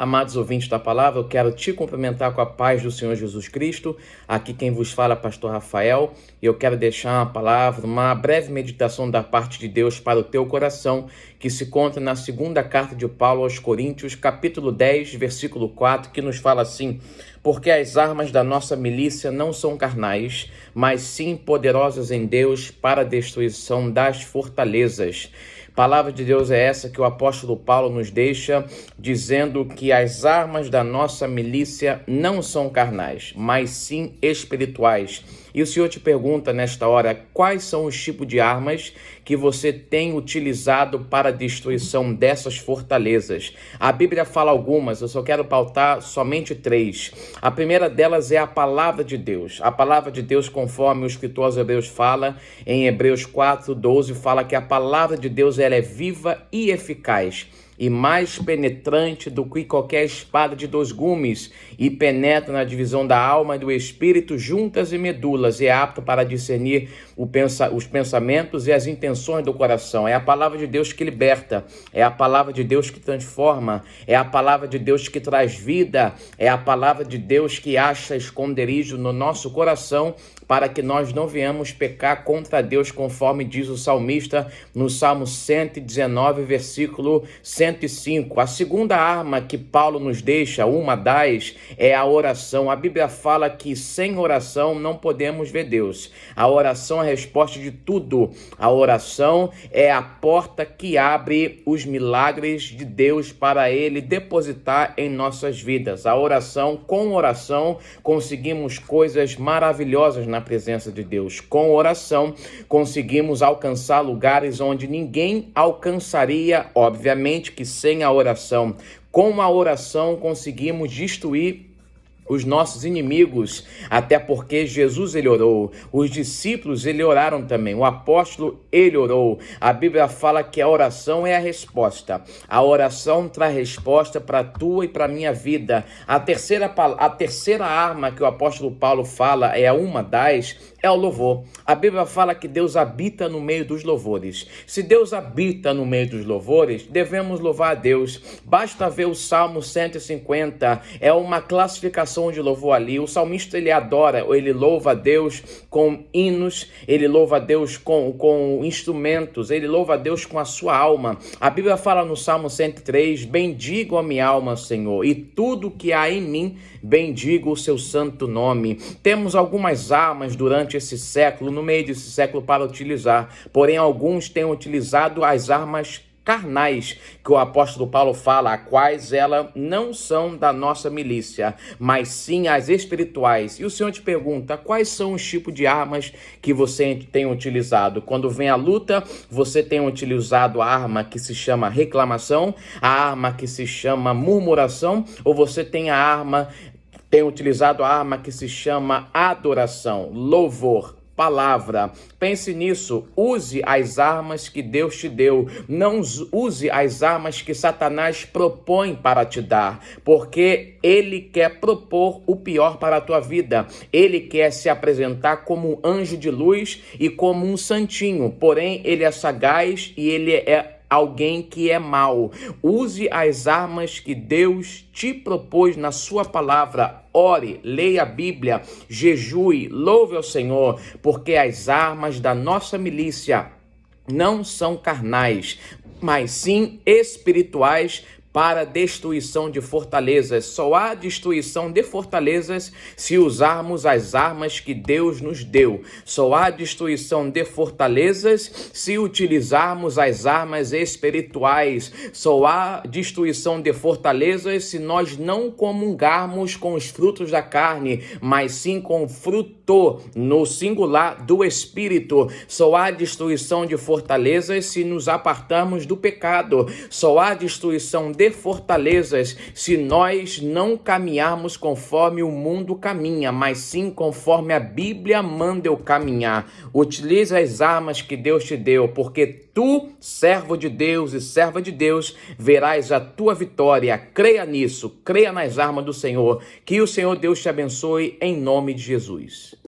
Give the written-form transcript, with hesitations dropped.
Amados ouvintes da palavra, eu quero te cumprimentar com a paz do Senhor Jesus Cristo. Aqui quem vos fala é pastor Rafael, e eu quero deixar uma palavra, uma breve meditação da parte de Deus para o teu coração, que se encontra na segunda carta de Paulo aos Coríntios, capítulo 10, versículo 4, que nos fala assim: porque as armas da nossa milícia não são carnais, mas sim poderosas em Deus para a destruição das fortalezas. Palavra de Deus é essa que o apóstolo Paulo nos deixa, dizendo que as armas da nossa milícia não são carnais, mas sim espirituais. E o Senhor te pergunta nesta hora, quais são os tipos de armas que você tem utilizado para a destruição dessas fortalezas? A Bíblia fala algumas, eu só quero pautar somente 3. A primeira delas é a palavra de Deus. A palavra de Deus, conforme o escritor aos Hebreus fala, em Hebreus 4:12, fala que a palavra de Deus ela é viva e eficaz, e mais penetrante do que qualquer espada de 2 gumes, e penetra na divisão da alma e do espírito, juntas e medulas, e é apto para discernir os pensamentos e as intenções do coração. É a palavra de Deus que liberta, é a palavra de Deus que transforma, é a palavra de Deus que traz vida, é a palavra de Deus que acha esconderijo no nosso coração, para que nós não venhamos pecar contra Deus, conforme diz o salmista no Salmo 119, versículo 105. A segunda arma que Paulo nos deixa, uma das, é a oração. A Bíblia fala que sem oração não podemos ver Deus. A oração é a resposta de tudo. A oração é a porta que abre os milagres de Deus para Ele depositar em nossas vidas. A oração, com oração, conseguimos coisas maravilhosas na presença de Deus. Com oração, conseguimos alcançar lugares onde ninguém alcançaria, obviamente que sem a oração. Com a oração, conseguimos destruir os nossos inimigos, até porque Jesus ele orou, os discípulos ele oraram também, o apóstolo ele orou. A Bíblia fala que a oração é a resposta. A oração traz resposta para a tua e para a minha vida. A terceira arma que o apóstolo Paulo fala é o louvor. A Bíblia fala que Deus habita no meio dos louvores. Se Deus habita no meio dos louvores, devemos louvar a Deus. Basta ver o Salmo 150, é uma classificação de louvor ali. O salmista ele adora, ele louva a Deus com hinos, ele louva a Deus com instrumentos, ele louva a Deus com a sua alma. A Bíblia fala no Salmo 103, bendigo a minha alma, Senhor, e tudo que há em mim, bendigo o seu santo nome. Temos algumas armas durante esse século, no meio desse século, para utilizar, porém alguns têm utilizado as armas carnais, que o apóstolo Paulo fala, a quais elas não são da nossa milícia, mas sim as espirituais. E o Senhor te pergunta, quais são os tipos de armas que você tem utilizado? Quando vem a luta, você tem utilizado a arma que se chama reclamação, a arma que se chama murmuração, ou você tem utilizado a arma que se chama adoração, louvor, palavra? Pense nisso, use as armas que Deus te deu, não use as armas que Satanás propõe para te dar, porque ele quer propor o pior para a tua vida, ele quer se apresentar como um anjo de luz e como um santinho, porém ele é sagaz e ele é alguém que é mau. Use as armas que Deus te propôs na sua palavra. Ore, leia a Bíblia, jejue, louve ao Senhor, porque as armas da nossa milícia não são carnais, mas sim espirituais, para destruição de fortalezas. Só há destruição de fortalezas se usarmos as armas que Deus nos deu. Só há destruição de fortalezas se utilizarmos as armas espirituais. Só há destruição de fortalezas se nós não comungarmos com os frutos da carne, mas sim com o fruto, no singular, do Espírito. Só há destruição de fortalezas se nos apartarmos do pecado. Só há destruição de fortalezas se nós não caminharmos conforme o mundo caminha, mas sim conforme a Bíblia manda eu caminhar. Utilize as armas que Deus te deu, porque tu, servo de Deus e serva de Deus, verás a tua vitória. Creia nisso, creia nas armas do Senhor. Que o Senhor Deus te abençoe em nome de Jesus.